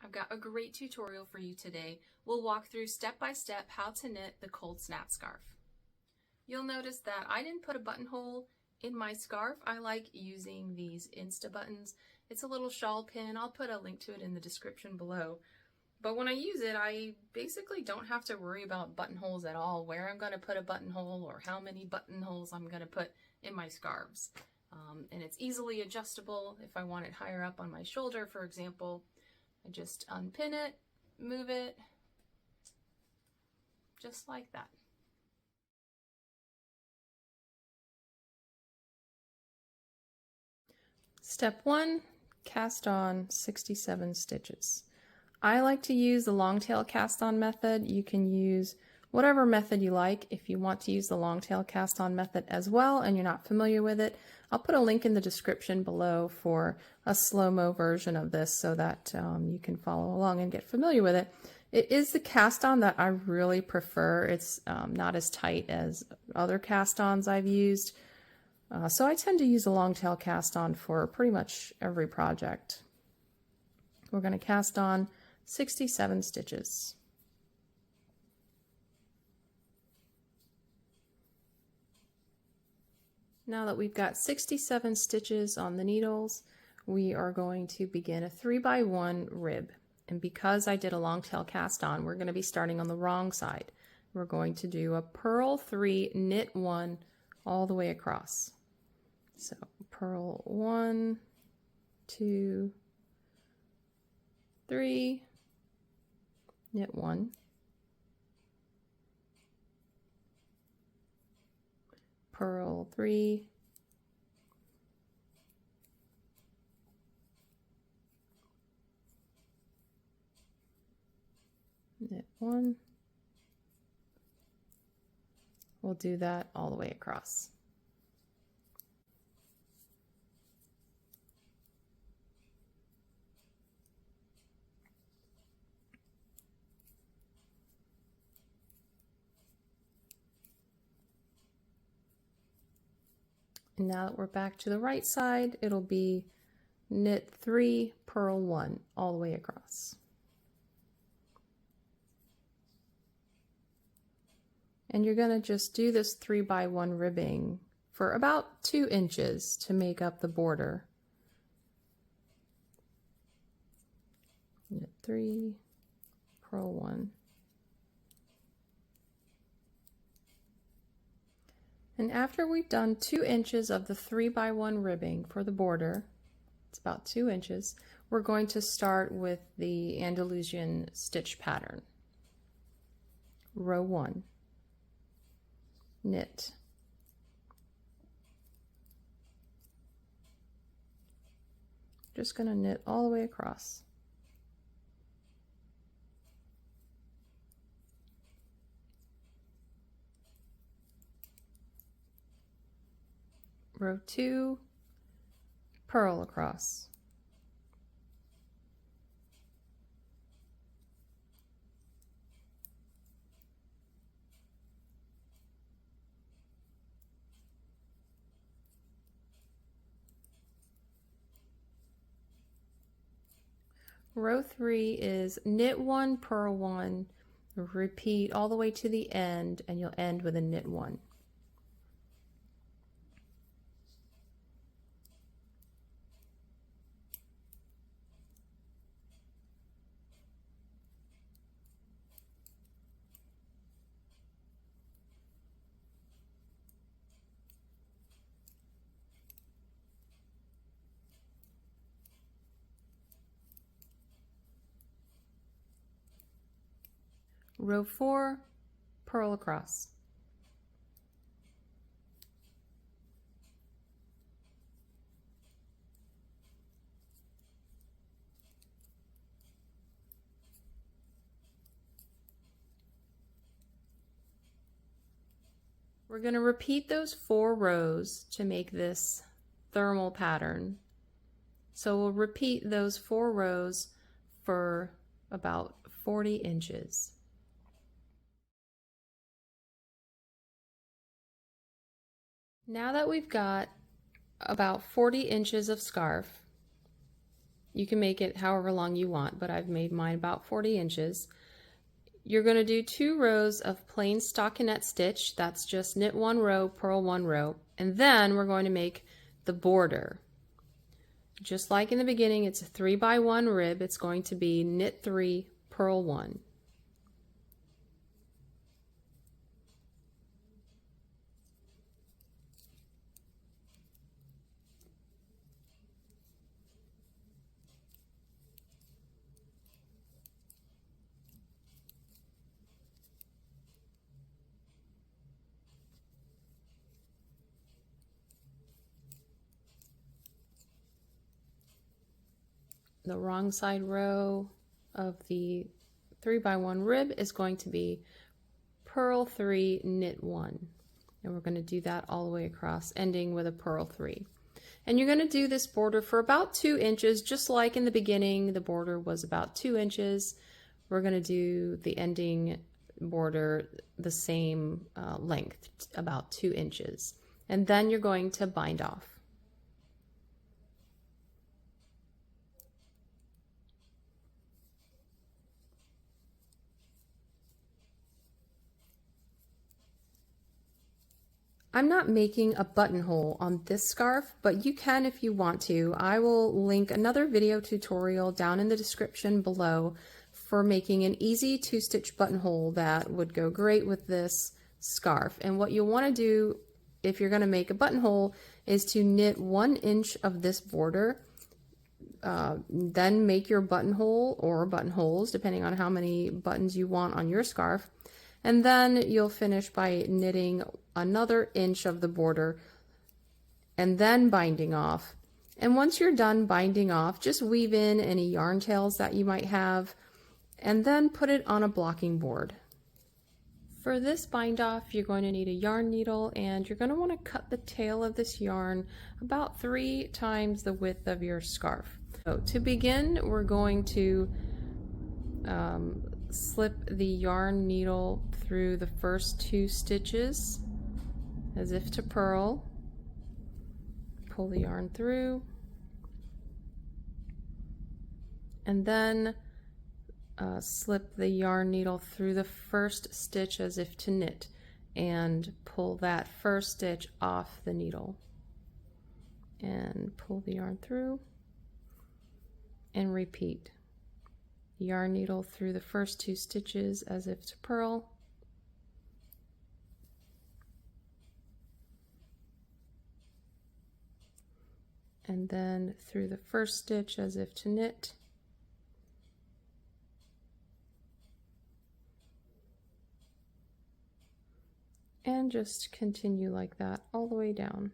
I've got a great tutorial for you today. We'll walk through step by step how to knit the Cold Snap scarf. You'll notice that I didn't put a buttonhole in my scarf. I like using these Insta buttons. It's a little shawl pin. I'll put a link to it in the description below. But when I use it, I basically don't have to worry about buttonholes at all, where I'm going to put a buttonhole or how many buttonholes I'm going to put in my scarves. And it's easily adjustable. If I want it higher up on my shoulder, for example, I just unpin it, move it, just like that. Step 1, cast on 67 stitches. I like to use the long tail cast on method. You can use whatever method you like. If you want to use the long tail cast on method as well and you're not familiar with it, I'll put a link in the description below for a slow-mo version of this so that you can follow along and get familiar with it. It is the cast on that I really prefer. It's not as tight as other cast ons I've used. So I tend to use a long tail cast on for pretty much every project. We're going to cast on 67 stitches. Now that we've got 67 stitches on the needles, we are going to begin a 3x1 rib. And because I did a long tail cast on, we're going to be starting on the wrong side. We're going to do a purl 3, knit 1 all the way across. So purl 1, 2, 3, knit 1, purl 3, knit 1. We'll do that all the way across. And now that we're back to the right side, it'll be knit 3, purl 1 all the way across. And you're going to just do this 3x1 ribbing for about 2 inches to make up the border. Knit 3, purl 1. And after we've done 2 inches of the 3x1 ribbing for the border, it's about 2 inches, we're going to start with the Andalusian stitch pattern. Row 1, knit, just going to knit all the way across. Row 2, purl across. Row 3 is knit 1, purl 1, repeat all the way to the end, and you'll end with a knit 1. Row 4, purl across. We're going to repeat those 4 rows to make this thermal pattern. So we'll repeat those 4 rows for about 40 inches. Now that we've got about 40 inches of scarf, You can make it however long you want, but I've made mine about 40 inches. You're going to do 2 rows of plain stockinette stitch. That's just knit 1 row, purl 1 row, and then we're going to make the border. Just like in the beginning, it's a 3x1 rib. It's going to be knit 3, purl 1. The wrong side row of the 3x1 rib is going to be purl 3, knit 1. And we're going to do that all the way across, ending with a purl 3. And you're going to do this border for about 2 inches, just like in the beginning, the border was about 2 inches. We're going to do the ending border the same length, about 2 inches. And then you're going to bind off. I'm not making a buttonhole on this scarf, but you can if you want to. I will link another video tutorial down in the description below for making an easy 2-stitch buttonhole that would go great with this scarf. And what you'll want to do if you're going to make a buttonhole is to knit 1 inch of this border, then make your buttonhole or buttonholes depending on how many buttons you want on your scarf. And then you'll finish by knitting another inch of the border and then binding off. And once you're done binding off, just weave in any yarn tails that you might have and then put it on a blocking board. For this bind off, you're going to need a yarn needle, and you're going to want to cut the tail of this yarn about 3 times the width of your scarf. So to begin, we're going to slip the yarn needle through the first 2 stitches as if to purl, pull the yarn through, and then slip the yarn needle through the first stitch as if to knit and pull that first stitch off the needle and pull the yarn through and repeat. Yarn needle through the first 2 stitches as if to purl, and then through the first stitch as if to knit, and just continue like that all the way down.